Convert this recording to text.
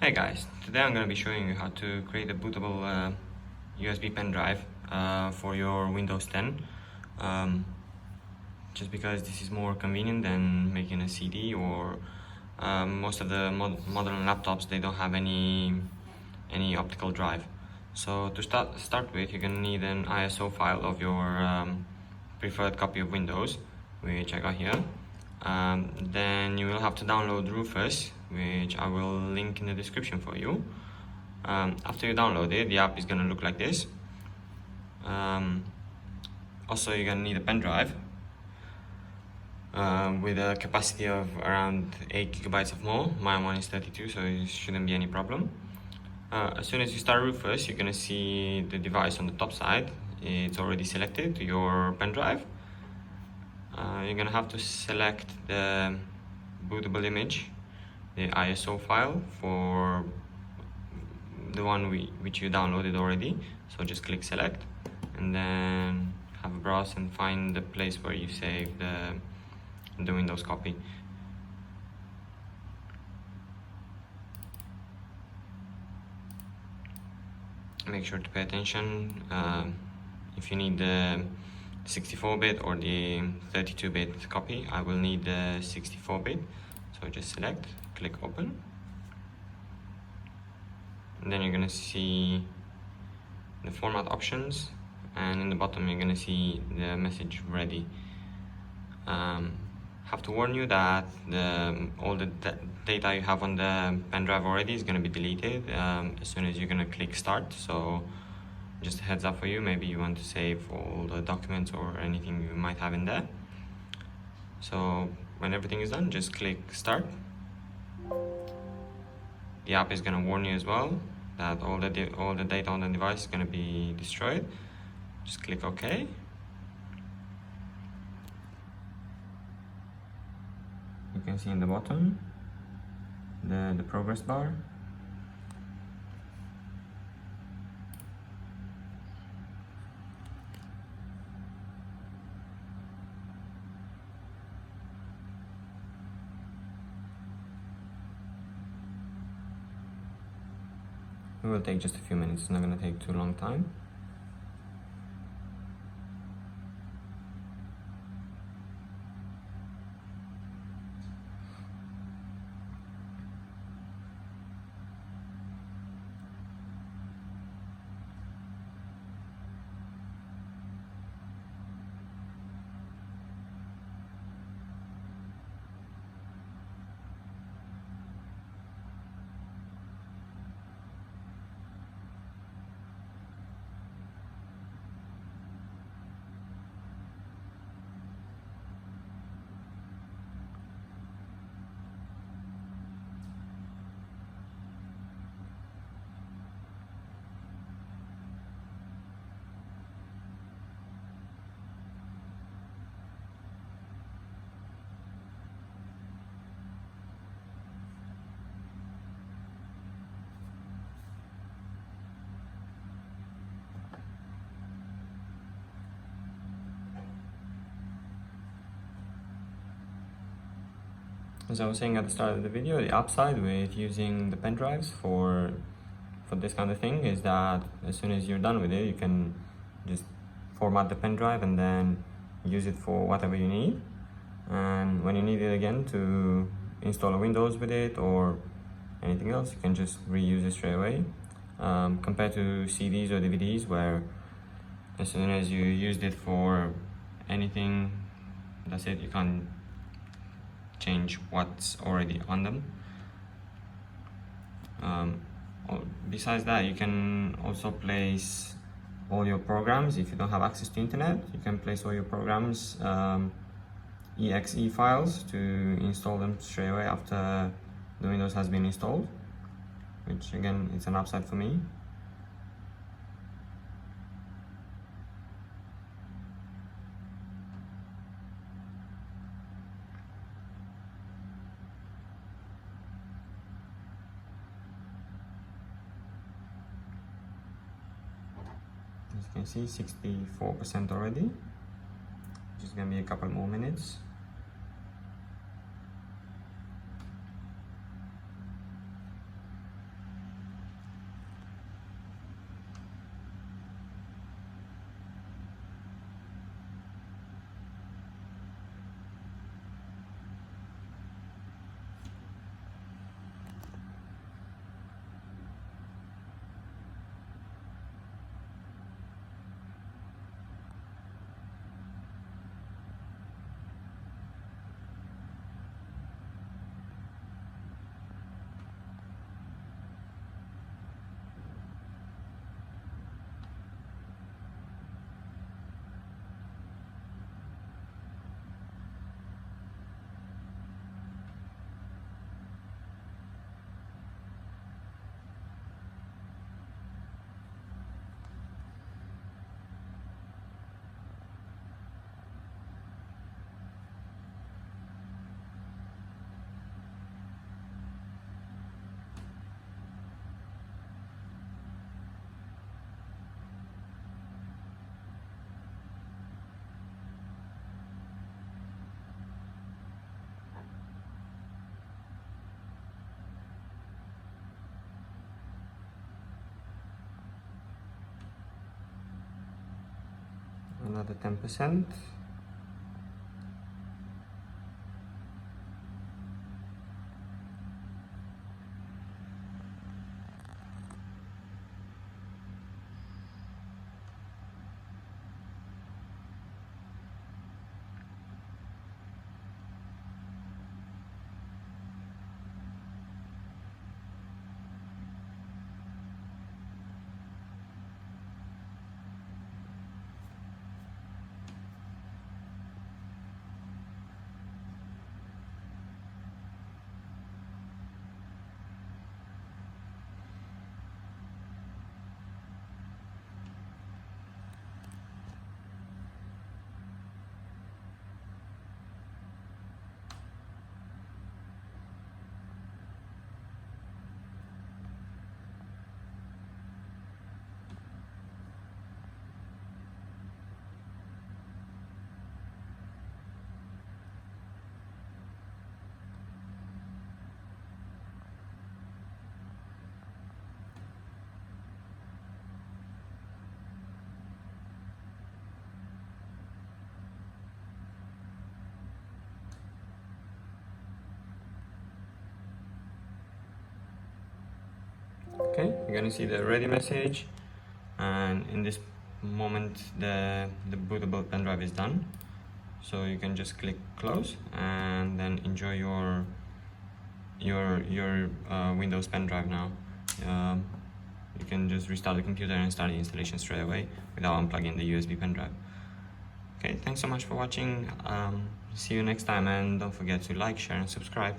Hey guys, today I'm going to be showing you how to create a bootable USB pen drive for your Windows 10. Just because this is more convenient than making a CD, or most of the modern laptops, they don't have any optical drive. So to start with, you're going to need an ISO file of your preferred copy of Windows, which I got here. Then you will have to download Rufus, which I will link in the description for you. After you download it, the app is going to look like this. Also, you're going to need a pen drive with a capacity of around 8 gigabytes of more. My one is 32, so it shouldn't be any problem. As soon as you start Rufus, you're going to see the device on the top side. It's already selected to your pen drive. You're going to have to select the bootable image, the ISO file for the one which you downloaded already. So just click select and then have a browse and find the place where you save the Windows copy. Make sure to pay attention if you need the 64-bit or the 32-bit copy. I will need the 64-bit, so just select, click open, and then you're going to see the format options, and in the bottom you're going to see the message ready. Have to warn you that all the data you have on the pen drive already is going to be deleted as soon as you're going to click start. So just a heads up for you, maybe you want to save all the documents or anything you might have in there. So when everything is done, just click start. The app is going to warn you as well that all the data on the device is going to be destroyed. Just click OK. You can see in the bottom the progress bar. It will take just a few minutes, it's not going to take too long time. As I was saying at the start of the video, the upside with using the pen drives for this kind of thing is that as soon as you're done with it, you can just format the pen drive and then use it for whatever you need. And when you need it again to install a Windows with it or anything else, you can just reuse it straight away. Compared to CDs or DVDs, where as soon as you used it for anything, that's it, you can't change what's already on them. Besides that, you can also place all your programs. If you don't have access to internet, you can place all your programs exe files to install them straight away after the Windows has been installed, which again, it's an upside for me. As you can see, 64% already. Just gonna be a couple more minutes. another 10%. Okay, you're gonna see the ready message, and in this moment the bootable pen drive is done, so you can just click close and then enjoy your Windows pen drive now. You can just restart the computer and start the installation straight away without unplugging the USB pen drive. Okay, thanks so much for watching. See you next time, and don't forget to like, share and subscribe.